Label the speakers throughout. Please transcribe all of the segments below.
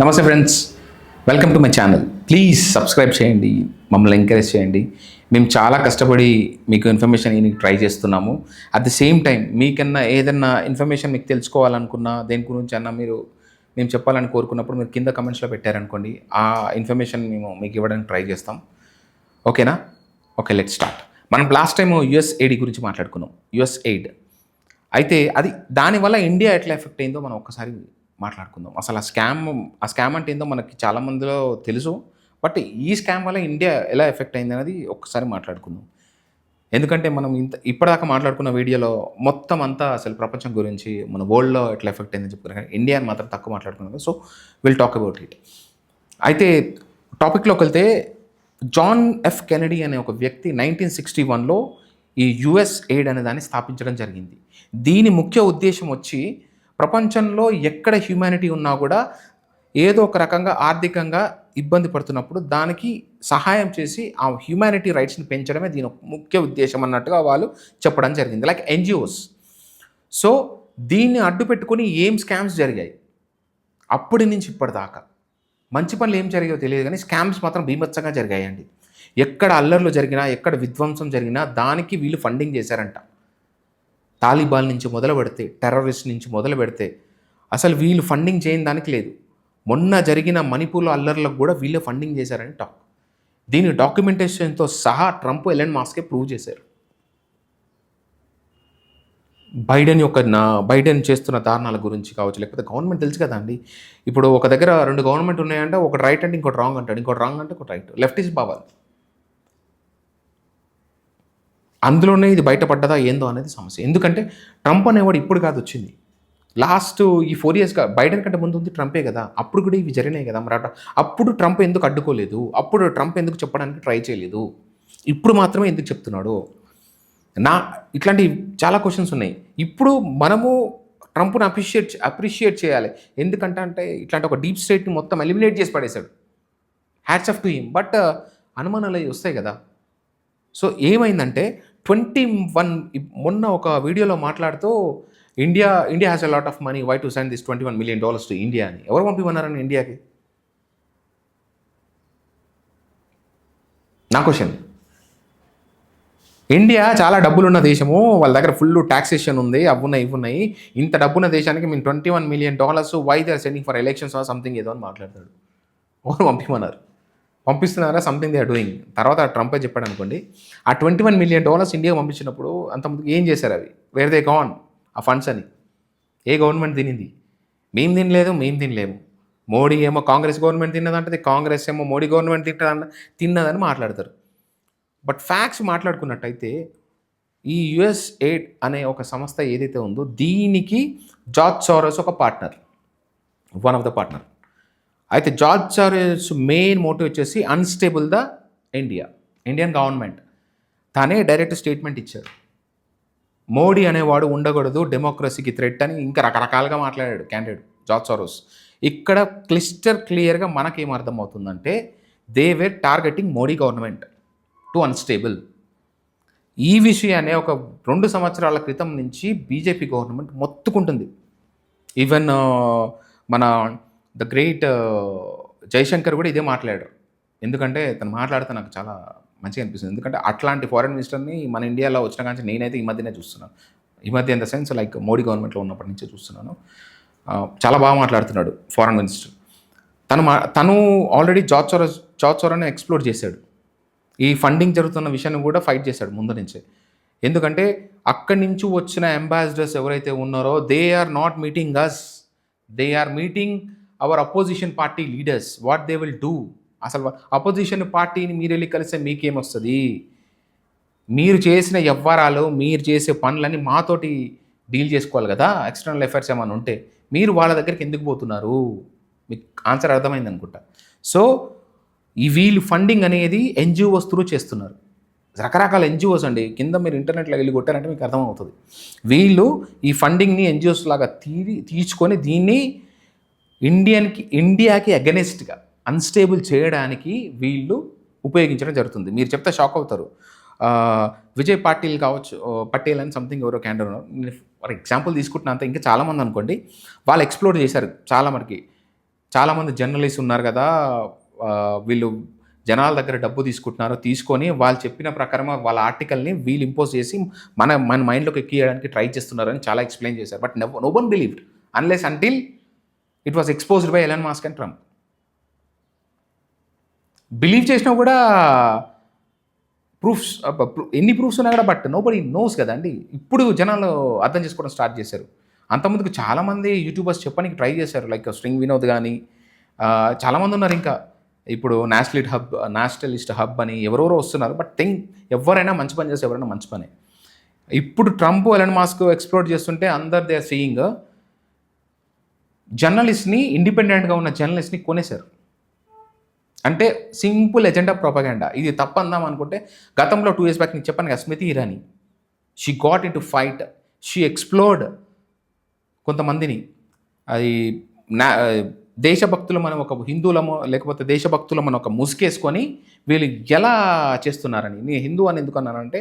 Speaker 1: నమస్తే friends, welcome to my channel. Please subscribe చేయండి, మమ్మల్ని ఎంకరేజ్ చేయండి. మేము చాలా కష్టపడి మీకు ఇన్ఫర్మేషన్ ట్రై చేస్తున్నాము. అట్ ది సేమ్ టైం మీకన్నా ఏదన్నా ఇన్ఫర్మేషన్ మీకు తెలుసుకోవాలనుకున్నా, దేని గురించి అన్నా మేము చెప్పాలని కోరుకున్నప్పుడు మీరు కింద కమెంట్స్లో పెట్టారనుకోండి, ఆ ఇన్ఫర్మేషన్ మేము మీకు ఇవ్వడానికి ట్రై చేస్తాం. ఓకేనా? Okay, let start. మనం లాస్ట్ టైం యుఎస్ఏడి గురించి మాట్లాడుకున్నాం. యుఎస్ఎయిడ్ అయితే అది దానివల్ల ఇండియా ఎట్లా ఎఫెక్ట్ అయిందో మనం ఒక్కసారి మాట్లాడుకుందాం. అసలు ఆ స్కామ్ అంటే ఏందో మనకి చాలామందిలో తెలుసు. బట్ ఈ స్కామ్ వల్ల ఇండియా ఎలా ఎఫెక్ట్ అయింది అనేది ఒక్కసారి మాట్లాడుకుందాం. ఎందుకంటే మనం ఇప్పటిదాకా మాట్లాడుకున్న వీడియోలో మొత్తం అంతా అసలు ప్రపంచం గురించి, మన వరల్డ్లో ఎట్లా ఎఫెక్ట్ అయిందని చెప్పుకున్నాం, కానీ ఇండియాని మాత్రం తక్కువ మాట్లాడుకున్నాం. So will talk about it. అయితే టాపిక్లోకి వెళ్తే, జాన్ ఎఫ్ కెనడీ అనే ఒక వ్యక్తి 1961లో ఈ యుఎస్ఎయిడ్ అనే దాన్ని స్థాపించడం జరిగింది. దీని ముఖ్య ఉద్దేశం వచ్చి, ప్రపంచంలో ఎక్కడ హ్యూమానిటీ ఉన్నా కూడా ఏదో ఒక రకంగా ఆర్థికంగా ఇబ్బంది పడుతున్నప్పుడు దానికి సహాయం చేసి ఆ హ్యూమానిటీ రైట్స్ని పెంచడమే దీని ముఖ్య ఉద్దేశం అన్నట్టుగా వాళ్ళు చెప్పడం జరిగింది. Like NGOs. సో దీన్ని అడ్డు పెట్టుకొని ఏం స్కామ్స్ జరిగాయి అప్పటి నుంచి ఇప్పటిదాకా. మంచి పనులు ఏం జరిగాయో తెలియదు, కానీ స్కామ్స్ మాత్రం బీభత్సంగా జరిగాయండి. ఎక్కడ అల్లర్లు జరిగినా, ఎక్కడ విధ్వంసం జరిగినా దానికి వీళ్ళు ఫండింగ్ చేశారంట. తాలిబాన్ నుంచి మొదలు పెడితే, టెర్రరిస్ట్ నుంచి మొదలు పెడితే అసలు వీళ్ళు ఫండింగ్ చేయని దానికి లేదు. మొన్న జరిగిన మణిపూర్లో అల్లర్లకు కూడా వీళ్ళే ఫండింగ్ చేశారని టాక్. దీని డాక్యుమెంటేషన్తో సహా ట్రంప్, ఎలన్ మాస్కే ప్రూవ్ చేశారు. బైడెన్ చేస్తున్న దారుణాల గురించి కావచ్చు, లేకపోతే గవర్నమెంట్ తెలుసు కదా అండి. ఇప్పుడు ఒక దగ్గర 2 గవర్నమెంట్ ఉన్నాయంటే, ఒకటి రైట్ అంటే ఇంకోటి రాంగ్ అంటాడు, ఇంకోటి రాంగ్ అంటే ఒకటి రైట్. Left is power. అందులోనే ఇది బయటపడ్డదా ఏందో అనేది సమస్య. ఎందుకంటే ట్రంప్ అనేవాడు ఇప్పుడు కాదు వచ్చింది, లాస్ట్ ఈ 4 yearsగా. బైడెన్ కంటే ముందు ఉంది ట్రంపే కదా. అప్పుడు కూడా ఇవి జరిగినాయి కదా. మరి అప్పుడు ట్రంప్ ఎందుకు అడ్డుకోలేదు? అప్పుడు ట్రంప్ ఎందుకు చెప్పడానికి ట్రై చేయలేదు? ఇప్పుడు మాత్రమే ఎందుకు చెప్తున్నాడు? ఇట్లాంటి చాలా క్వశ్చన్స్ ఉన్నాయి. ఇప్పుడు మనము ట్రంప్ను అప్రిషియేట్ చేయాలి. ఎందుకంటే ఇట్లాంటి ఒక డీప్ స్టేట్ని మొత్తం ఎలిమినేట్ చేసి పడేశాడు. Hats off to him. But అనుమానాలు అవి వస్తాయి కదా. సో ఏమైందంటే, 21 మొన్న ఒక వీడియోలో మాట్లాడుతూ, India has a lot of money, why to send this $21 million to India అని. ఎవరు పంపిమన్నారని ఇండియాకి? నా క్వశ్చన్. ఇండియా చాలా డబ్బులున్న దేశము, వాళ్ళ దగ్గర ఫుల్ ట్యాక్సేషన్ ఉంది, ఇవి ఉన్నాయి. ఇంత డబ్బున్న దేశానికి మేము $21 million, why they are sending for elections or something ఏదో అని మాట్లాడతాడు. ఎవరు పంపిమన్నారు? పంపిస్తున్నారా? Something they are doing. తర్వాత ట్రంపే చెప్పాడు అనుకోండి. ఆ $21 million ఇండియాకి పంపించినప్పుడు అంతకుముందు ఏం చేశారు? అవి వేర్ దే గాన్ ఆ ఫండ్స్ అని? ఏ గవర్నమెంట్ తినింది? మేము తినలేము. మోడీ ఏమో కాంగ్రెస్ గవర్నమెంట్ తిన్నదంటది, కాంగ్రెస్ ఏమో మోడీ గవర్నమెంట్ తిన్నదని మాట్లాడతారు. బట్ ఫ్యాక్ట్స్ మాట్లాడుకున్నట్టయితే, ఈ యుఎస్ఎయిడ్ అనే ఒక సంస్థ ఏదైతే ఉందో, దీనికి జార్జ్ సోరోస్ ఒక partner, one of the partner. అయితే జార్జ్ సోరోస్ మెయిన్ మోటివ్ వచ్చేసి అన్స్టేబుల్ ద ఇండియన్ గవర్నమెంట్. తానే డైరెక్ట్ స్టేట్మెంట్ ఇచ్చారు. మోడీ అనేవాడు ఉండకూడదు, డెమోక్రసీకి థ్రెట్ అని ఇంకా రకరకాలుగా మాట్లాడాడు క్యాండిడేట్ జార్జ్ సోరోస్. ఇక్కడ క్లియర్గా మనకేం అర్థమవుతుందంటే, they were targeting Modi government to unstable. ఈ విషయాన్ని ఒక 2 సంవత్సరాల క్రితం నుంచి బీజేపీ గవర్నమెంట్ మొత్తుకుంటుంది. ఈవెన్ మన ద గ్రేట్ జైశంకర్ కూడా ఇదే మాట్లాడారు. ఎందుకంటే తను మాట్లాడితే నాకు చాలా మంచిగా అనిపిస్తుంది. ఎందుకంటే అట్లాంటి ఫారెన్ మినిస్టర్ని మన ఇండియాలో వచ్చిన కానీ నేనైతే ఈ మధ్యనే చూస్తున్నాను. ఈ మధ్య in the sense like Modi గవర్నమెంట్లో ఉన్నప్పటి నుంచే చూస్తున్నాను. చాలా బాగా మాట్లాడుతున్నాడు ఫారెన్ మినిస్టర్. తను ఆల్రెడీ జార్జ్ సోరోస్ని ఎక్స్ప్లోర్ చేశాడు. ఈ ఫండింగ్ జరుగుతున్న విషయాన్ని కూడా ఫైట్ చేశాడు ముందు నుంచే. ఎందుకంటే అక్కడి నుంచి వచ్చిన అంబాసిడర్స్ ఎవరైతే ఉన్నారో, they are not meeting us, they are meeting our opposition party leaders. What they will do? అసలు అపోజిషన్ పార్టీని మీరు వెళ్ళి కలిస్తే మీకేమొస్తుంది? మీరు చేసిన వ్యవహారాలు, మీరు చేసే పనులని మాతోటి డీల్ చేసుకోవాలి కదా. ఎక్స్టర్నల్ అఫైర్స్ ఏమైనా ఉంటే మీరు వాళ్ళ దగ్గరికి ఎందుకు పోతున్నారు? మీకు ఆన్సర్ అర్థమైంది అనుకుంటా. సో వీళ్ళు ఫండింగ్ అనేది ఎన్జిఓస్ త్రూ చేస్తున్నారు. రకరకాల ఎన్జిఓస్ అండి. కింద మీరు ఇంటర్నెట్లో వెళ్ళి కొట్టారంటే మీకు అర్థమవుతుంది. వీళ్ళు ఈ ఫండింగ్ని ఎన్జిఓస్ లాగా తీసుకొని దీన్ని ఇండియాకి అగెనిస్ట్గా అన్స్టేబుల్ చేయడానికి వీళ్ళు ఉపయోగించడం జరుగుతుంది. మీరు చెప్తే షాక్ అవుతారు. విజయ్ పటేల్ అని సంథింగ్ ఎవరో క్యాండిడేట్ ఉన్నారు. ఫర్ ఎగ్జాంపుల్ తీసుకుంటున్నా అంత, ఇంకా చాలామంది అనుకోండి. వాళ్ళు ఎక్స్ప్లోర్ చేశారు చాలా మనకి. చాలామంది జర్నలిస్ట్ ఉన్నారు కదా, వీళ్ళు జనాల దగ్గర డబ్బు తీసుకుంటున్నారు, తీసుకొని వాళ్ళు చెప్పిన ప్రకారం వాళ్ళ ఆర్టికల్ని వీళ్ళు ఇంపోజ్ చేసి మన మన మైండ్లోకి ఎక్కియడానికి ట్రై చేస్తున్నారని చాలా ఎక్స్ప్లెయిన్ చేశారు. But no one believed unless until it was exposed by Elon Musk and Trump. Believe చేసినా కూడా ప్రూఫ్స్, ఎన్ని ప్రూఫ్స్ ఉన్నా కూడా బట్ నో బడీ నోస్ కదండి. ఇప్పుడు జనాలు అర్థం చేసుకోవడం స్టార్ట్ చేశారు. అంతకుముందుకు చాలామంది యూట్యూబర్స్ చెప్పడానికి ట్రై చేశారు, లైక్ స్ట్రింగ్ వినోద్ కానీ చాలామంది ఉన్నారు. ఇంకా ఇప్పుడు నేషనలిస్ట్ హబ్ అని ఎవరెవరో వస్తున్నారు. బట్ ఎవరైనా మంచి పని చేస్తే ఎవరైనా మంచి పనే. ఇప్పుడు ట్రంప్ ఎలన్ మాస్క్ ఎక్స్ప్లోర్ చేస్తుంటే అందరు దే ఆర్ సీయింగ్ జర్నలిస్ట్ని, ఇండిపెండెంట్గా ఉన్న జర్నలిస్ట్ని కొనేశారు. అంటే సింపుల్ ఎజెండా ప్రొపగండా. ఇది తప్పందాం అనుకుంటే గతంలో 2 years బ్యాక్ నేను చెప్పాను కదా, Smriti Irani, she got into fight, she explored కొంతమందిని. అది దేశభక్తులు మనం ఒక హిందువులమో లేకపోతే దేశభక్తులు మనం ఒక ముసుగేసుకొని వీళ్ళు ఎలా చేస్తున్నారని. నేను హిందూ అని ఎందుకు అన్నానంటే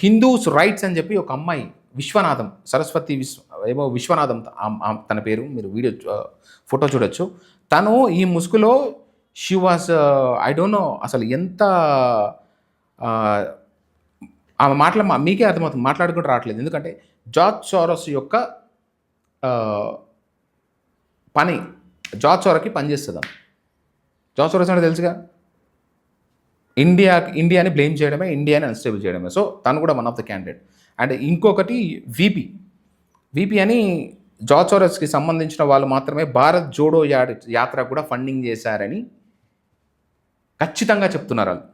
Speaker 1: హిందూస్ రైట్స్ అని చెప్పి ఒక అమ్మాయి విశ్వనాథం, సరస్వతి ఏమో విశ్వనాథం తన పేరు, మీరు ఫోటో చూడొచ్చు. తను ఈ ముసుగులో she was I don't know అసలు ఎంత ఆమె మాటలు మీకే అర్థమవుతుంది, మాట్లాడుకుంటూ రావట్లేదు. ఎందుకంటే జార్జ్ సోరోస్ యొక్క పని, జార్జ్ సోరోస్కి పనిచేస్తుంది. జార్జ్ సోరోస్ అంటే తెలుసుగా, ఇండియాని బ్లేమ్ చేయడమే, ఇండియాని అన్స్టేబుల్ చేయడమే. సో తను కూడా one of the candidate. And ఇంకొకటి విపి అని జార్జ్ సోరోస్కి సంబంధించిన వాళ్ళు మాత్రమే భారత్ జోడో యాత్ర కూడా ఫండింగ్ చేశారని ఖచ్చితంగా చెప్తున్నారు వాళ్ళు.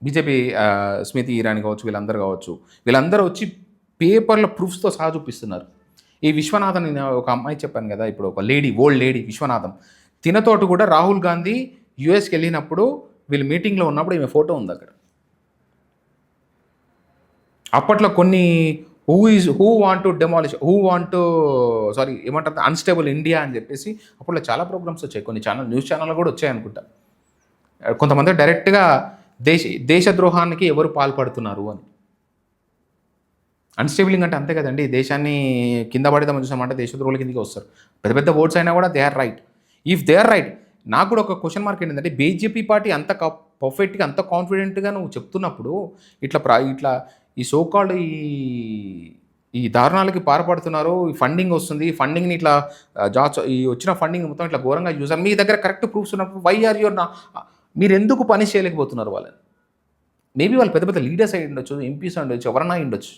Speaker 1: బీజేపీ స్మృతి ఇరానీ కావచ్చు, వీళ్ళందరూ వచ్చి పేపర్ల ప్రూఫ్స్తో సహా చూపిస్తున్నారు. ఈ విశ్వనాథన్ ఒక అమ్మాయి చెప్పాను కదా, ఇప్పుడు ఒక ఓల్డ్ లేడీ విశ్వనాథం, తినతోటి కూడా రాహుల్ గాంధీ యుఎస్కి వెళ్ళినప్పుడు వీళ్ళు మీటింగ్లో ఉన్నప్పుడు ఈమె ఫోటో ఉంది అక్కడ. అప్పట్లో కొన్ని హూ వాంట్ ఏమంటారు అన్స్టేబుల్ ఇండియా అని చెప్పేసి అప్పట్లో చాలా ప్రోగ్రామ్స్ వచ్చాయి, కొన్ని న్యూస్ ఛానళ్ళు కూడా వచ్చాయి అనుకుంటా. కొంతమంది డైరెక్ట్గా దేశద్రోహానికి ఎవరు పాల్పడుతున్నారు అని. అన్స్టేబులింగ్ అంటే అంతే కదండి, దేశాన్ని కింద పడేదామని చూసామంటే దేశద్రోహుల కిందకి వస్తారు. పెద్ద పెద్ద ఓట్స్ అయినా కూడా they are right. If they are right, నాకు కూడా ఒక క్వశ్చన్ మార్క్ ఏంటంటే, బీజేపీ పార్టీ అంత పర్ఫెక్ట్గా అంత కాన్ఫిడెంట్గా నువ్వు చెప్తున్నప్పుడు ఇట్లా ఈ సోకాల్డ్ ఈ దారుణాలకి పాల్పడుతున్నారు, ఈ ఫండింగ్ వస్తుంది, ఈ ఫండింగ్ని ఇట్లా ఈ వచ్చిన ఫండింగ్ మొత్తం ఇట్లా ఘోరంగా యూజ్, మీ దగ్గర కరెక్ట్ ప్రూఫ్స్ ఉన్నప్పుడు వై ఆర్ యూర్ మీరు ఎందుకు పని చేయలేకపోతున్నారు వాళ్ళని? మేబీ వాళ్ళు పెద్ద పెద్ద లీడర్స్ అయి ఉండొచ్చు, ఎంపీస్ అయి ఉండొచ్చు, ఎవరన్నా ఉండొచ్చు.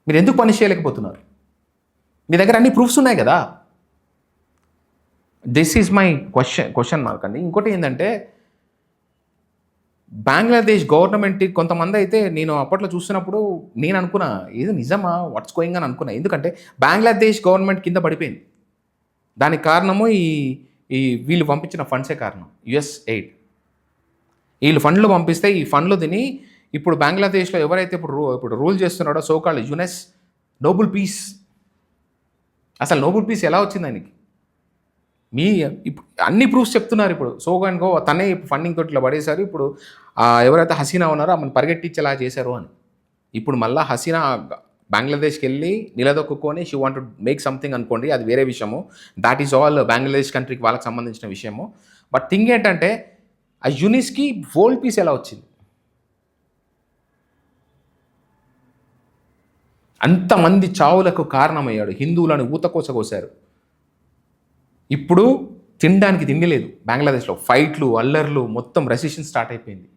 Speaker 1: మీరు ఎందుకు పని చేయలేకపోతున్నారు? మీ దగ్గర అన్ని ప్రూఫ్స్ ఉన్నాయి కదా. This is my question mark అండి. ఇంకోటి ఏంటంటే, బంగ్లాదేశ్ గవర్నమెంట్ కొంతమంది అయితే నేను అప్పట్లో చూస్తున్నప్పుడు నేను అనుకున్నా, ఏదో నిజమా, వాట్స్ గోయింగ్ అని అనుకున్నా. ఎందుకంటే బంగ్లాదేశ్ గవర్నమెంట్ కింద పడిపోయింది. దానికి కారణము ఈ వీళ్ళు పంపించిన ఫండ్సే కారణం, యుఎస్ ఎయిడ్. వీళ్ళు ఫండ్లు పంపిస్తే ఈ ఫండ్లు తిని ఇప్పుడు బంగ్లాదేశ్లో ఎవరైతే ఇప్పుడు రూల్ చేస్తున్నాడో సోకాల్డ్ యునెస్ నోబెల్ పీస్, అసలు నోబెల్ పీస్ ఎలా వచ్చింది ఆయనకి? ఇప్పుడు అన్ని ప్రూఫ్స్ చెప్తున్నారు. ఇప్పుడు సోగాన్గో తనే ఫండింగ్ తోటి ఇట్లా పడేశారు. ఇప్పుడు ఎవరైతే హసీనా ఉన్నారో ఆమెను పరిగెట్టించేలా చేశారు అని. ఇప్పుడు మళ్ళీ హసీనా బంగ్లాదేశ్కి వెళ్ళి నిలదొక్కుని she want to make something అనుకోండి, అది వేరే విషయము. దాట్ ఈజ్ ఆల్ బంగ్లాదేశ్ కంట్రీకి వాళ్ళకి సంబంధించిన విషయము. బట్ థింగ్ ఏంటంటే, ఆ యునిస్కి వరల్డ్ పీస్ ఎలా వచ్చింది? అంతమంది చావులకు కారణమయ్యాడు, హిందువులను ఊతకోసకోసారు. ఇప్పుడు తినడానికి తిండి లేదు బంగ్లాదేశ్లో, ఫైట్లు, అల్లర్లు, మొత్తం రెసిషన్ స్టార్ట్ అయిపోయింది.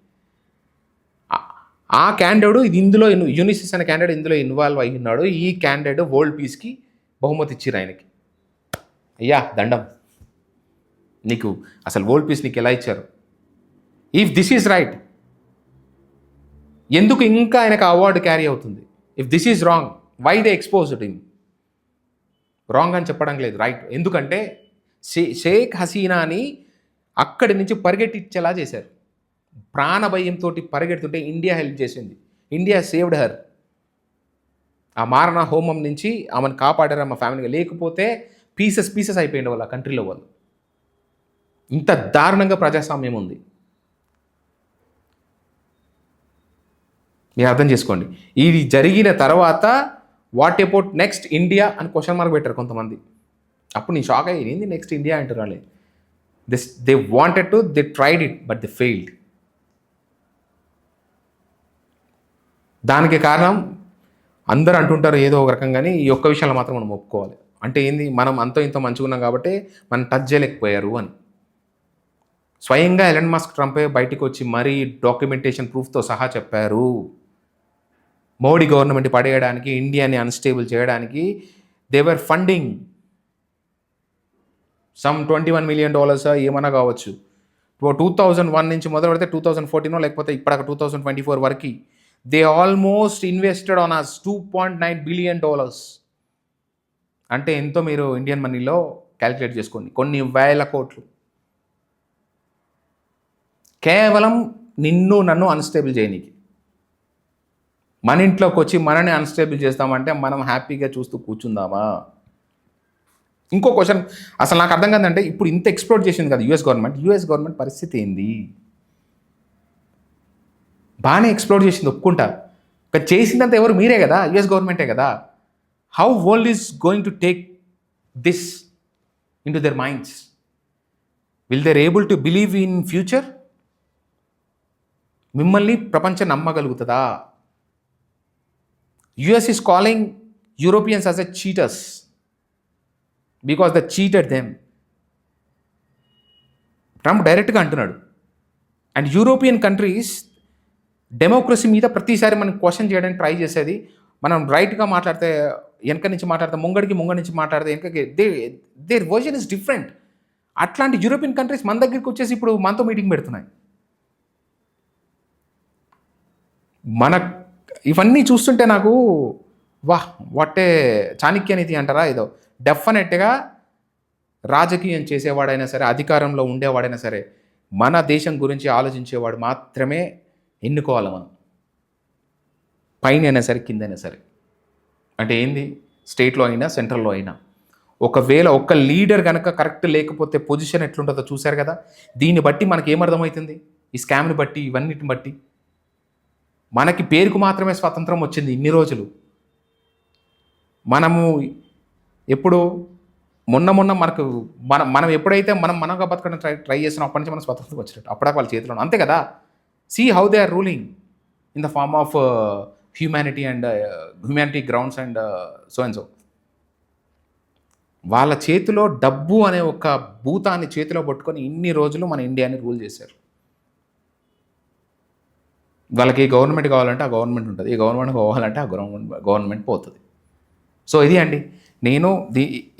Speaker 1: ఆ క్యాండిడేట్ ఇందులో యూనిసిస్ అనే క్యాండిడేట్ ఇందులో ఇన్వాల్వ్ అయి ఉన్నాడు. ఈ క్యాండిడేట్ వరల్డ్ పీస్కి బహుమతి ఇచ్చారు ఆయనకి. అయ్యా దండం, నీకు అసలు వరల్డ్ పీస్ నీకు ఎలా ఇచ్చారు? ఇఫ్ దిస్ ఈజ్ రైట్, ఎందుకు ఇంకా ఆయనకు అవార్డు క్యారీ అవుతుంది? If this is wrong, why they exposed him? Wrong అని చెప్పడం లేదు, రైట్. ఎందుకంటే షేక్ హసీనాని అక్కడి నుంచి పరిగెట్టించేలా చేశారు. ప్రాణభయంతో పరిగెడుతుంటే ఇండియా హెల్ప్ చేసింది, ఇండియా సేవ్డ్ హర్. ఆ మారణ హోమం నుంచి ఆమెను కాపాడారు మా ఫ్యామిలీగా. లేకపోతే పీసెస్ అయిపోయింది వాళ్ళ కంట్రీలో వాళ్ళు. ఇంత దారుణంగా ప్రజాస్వామ్యం ఉంది, మీరు అర్థం చేసుకోండి. ఇది జరిగిన తర్వాత వాట్ అబౌట్ నెక్స్ట్ ఇండియా అని క్వశ్చన్ మార్క్ పెట్టారు కొంతమంది. అప్పుడు నేను షాక్ అయ్యి ఏంది నెక్స్ట్ ఇండియా అంటారు వాళ్ళే. They wanted to, they tried it but they failed. దానికి కారణం అందరూ అంటుంటారు ఏదో ఒక రకంగాని, ఈ ఒక్క విషయాలు మాత్రం మనం ఒప్పుకోవాలి. అంటే ఏంది, మనం అంతో ఇంతో మంచిగున్నాం కాబట్టి మనం టచ్ చేయలేకపోయారు అని. స్వయంగా ఎలన్ మస్క్ ట్రంపే బయటికి వచ్చి మరీ డాక్యుమెంటేషన్ ప్రూఫ్తో సహా చెప్పారు. మోడీ గవర్నమెంట్ పడేయడానికి, ఇండియాని అన్‌స్టేబుల్ చేయడానికి they were funding some $21 million ఏమన్నా కావచ్చు. 2001 నుంచి మొదలు పెడితే 2014 లేకపోతే ఇప్పటికి 2024 వరకు they almost invested on us $2.9 billion. అంటే ఎంతో మీరు ఇండియన్ మనీలో క్యాలిక్యులేట్ చేసుకోండి. కొన్ని వేల కోట్లు కేవలం నిన్ను నన్ను అన్‌స్టేబుల్ చేయనీకి. మన ఇంట్లోకి వచ్చి మనని అన్‌స్టేబుల్ చేస్తామంటే మనం హ్యాపీగా చూస్తూ కూర్చుందామా? ఇంకో క్వశ్చన్ అసలు నాకు అర్థం కాదంటే, ఇప్పుడు ఇంత ఎక్స్‌ప్లోర్ చేసింది కదా యూఎస్ గవర్నమెంట్ పరిస్థితి ఏంది? బాగానే ఎక్స్‌ప్లోర్ చేసింది ఒప్పుకుంటా. కానీ చేసిందంతా ఎవరు? మీరే కదా, యూఎస్ గవర్నమెంటే కదా. How world is going to take this into their minds? Will there able to believe in future? మిమ్మల్ని ప్రపంచం నమ్మగలుగుతుందా? US is calling Europeans as a cheaters because the cheated them. Trump డైరెక్ట్గా అంటున్నాడు. అండ్ యూరోపియన్ కంట్రీస్ డెమోక్రసీ మీద ప్రతిసారి మనం question చేయడానికి try చేసేది. మనం రైట్గా మాట్లాడితే వెనక నుంచి మాట్లాడితే ముంగడి నుంచి మాట్లాడితే వెనకకి, దేర్ వర్జన్ ఇస్ డిఫరెంట్. అట్లాంటి యూరోపియన్ కంట్రీస్ మన దగ్గరికి వచ్చేసి ఇప్పుడు మనతో మీటింగ్ పెడుతున్నాయి. మన ఇవన్నీ చూస్తుంటే నాకు వాటే చాణక్య నీతి అంటారా ఏదో. డెఫినెట్గా రాజకీయం చేసేవాడైనా సరే, అధికారంలో ఉండేవాడైనా సరే, మన దేశం గురించి ఆలోచించేవాడు మాత్రమే ఎన్నుకోవాలి మనం. పైన అయినా సరే, కిందైనా సరే. అంటే ఏంది, స్టేట్లో అయినా సెంట్రల్లో అయినా. ఒకవేళ ఒక్క లీడర్ కనుక కరెక్ట్ లేకపోతే పొజిషన్ ఎట్లుంటుందో చూశారు కదా. దీన్ని బట్టి మనకి ఏమర్థమవుతుంది, ఈ స్కామ్ని బట్టి, ఇవన్నిటిని బట్టి మనకి పేరుకు మాత్రమే స్వాతంత్రం వచ్చింది ఇన్ని రోజులు. మనము ఎప్పుడు మొన్న మనకు మనం ఎప్పుడైతే మనగా బతకడం ట్రై చేసినా అప్పటి నుంచి మనం స్వతంత్రం వచ్చినట్టు అప్పుడా వాళ్ళ చేతిలో అంతే కదా. See how they are ruling in the form of humanity grounds and so and so. వాళ్ళ చేతిలో డబ్బు అనే ఒక భూతాన్ని చేతిలో పట్టుకొని ఇన్ని రోజులు మన ఇండియాని రూల్ చేశారు. వాళ్ళకి ఏ గవర్నమెంట్ కావాలంటే ఆ గవర్నమెంట్ ఉంటుంది, ఏ గవర్నమెంట్ కావాలంటే ఆ గవర్నమెంట్ పోతుంది. సో ఇది అండి, నేను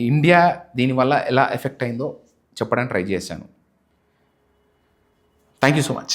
Speaker 1: ఇండియా దీనివల్ల ఎలా ఎఫెక్ట్ అయిందో చెప్పడానికి ట్రై చేశాను. Thank you so much.